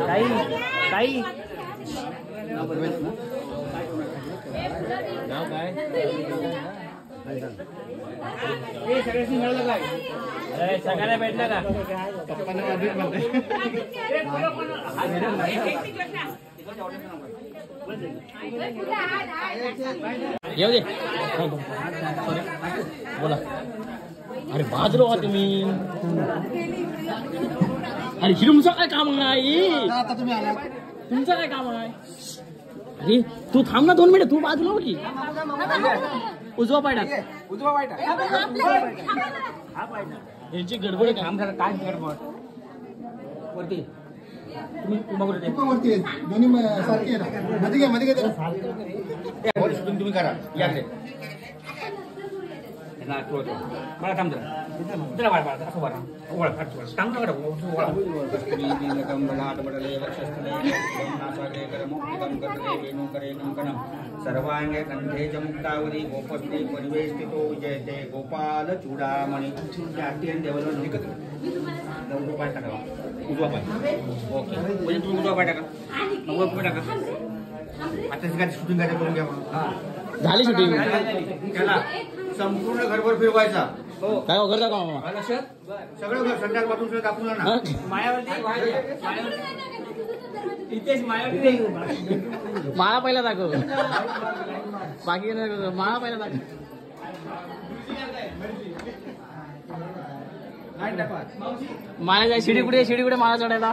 ताई ताई नाव काय सगळ्यांनी मिळालं काय सगळ्यांना भेटलं का पप्पांना अधिक म्हणते येऊ दे बोला अरे बाजलो का तुम्ही अरे तुमचं काय काम आहे आता तुम्ही आला तुमचं काय काम आहे अरे तू थांब ना 2 मिनिट तू बाजूला हो की उजवा पाय टाक यांची गडबड काम झालं काय गडबड वरती तुम्ही दोन्ही सारखे मध्ये तुम्ही करा याकडे मला थांब जरा वाढ असं वाढ सर्वांगे कंठे च मुक्तावली गोपस्ते परिवेष्टितो जयते गोपाल चूडामणी देवल पाय टाका उजवा पाय ओके म्हणजे तुम्ही उजवा पाय टाका टाका आता शूटिंग करायला करून घ्या झाली शूटिंग त्याला संपूर्ण घरभर फिरवायचा काय घर दाखवा सगळं घर संध्याकाळ पासून दाखवलं ना मायावरती माळा पहिला दाखव बाकी माळा पहिला दाखव माळा जाय शिडी कुठे माळा चढायला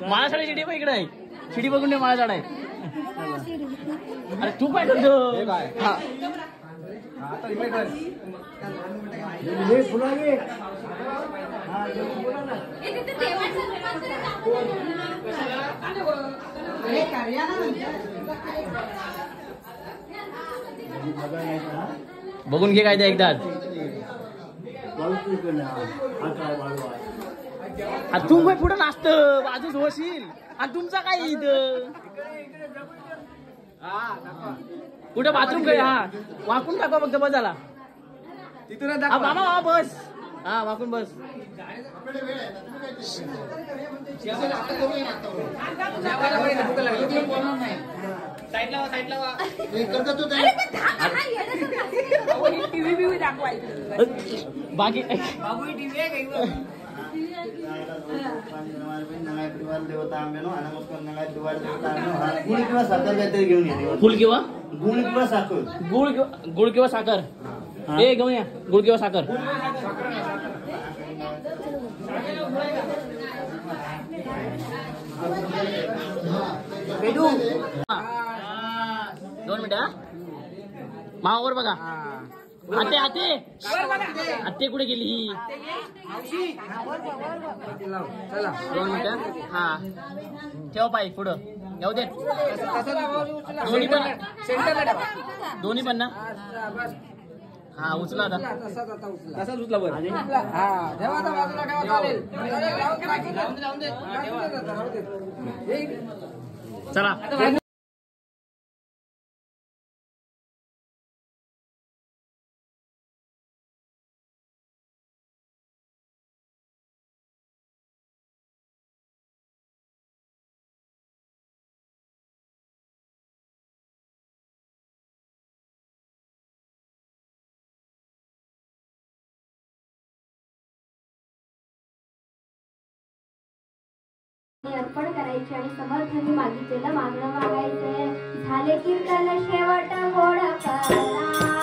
माळा चढाय शिडी पण इकडे आहे शिडी बघून माळा चढाय अरे तू काय करतो बघून घे काय ते एकदा तू काय पुढे नाचत बाजूच होशील आणि तुमचा काय इथं कुठे बाथरूम काय हा वाकून टाका फक्त बस झाला तिथून मामा बस हा वाकून बस बाकी फुल किंवा गुळ किंवा साखर गुळ किंवा साखर हे घेऊन या गुळ किंवा साखर दोन मिनिट मावावर बघा आते आते आते कुठे गेली दोन मिनिट हा ठेव पाय पुढं येऊ दे दोन्ही पण ना हा उचला आता तसाच उचला बरं चला अर्पण करायचे आणि समर्थांनी मागितलेलं मागणं मागायचंय झाले कीर्तन शेवट गोड करा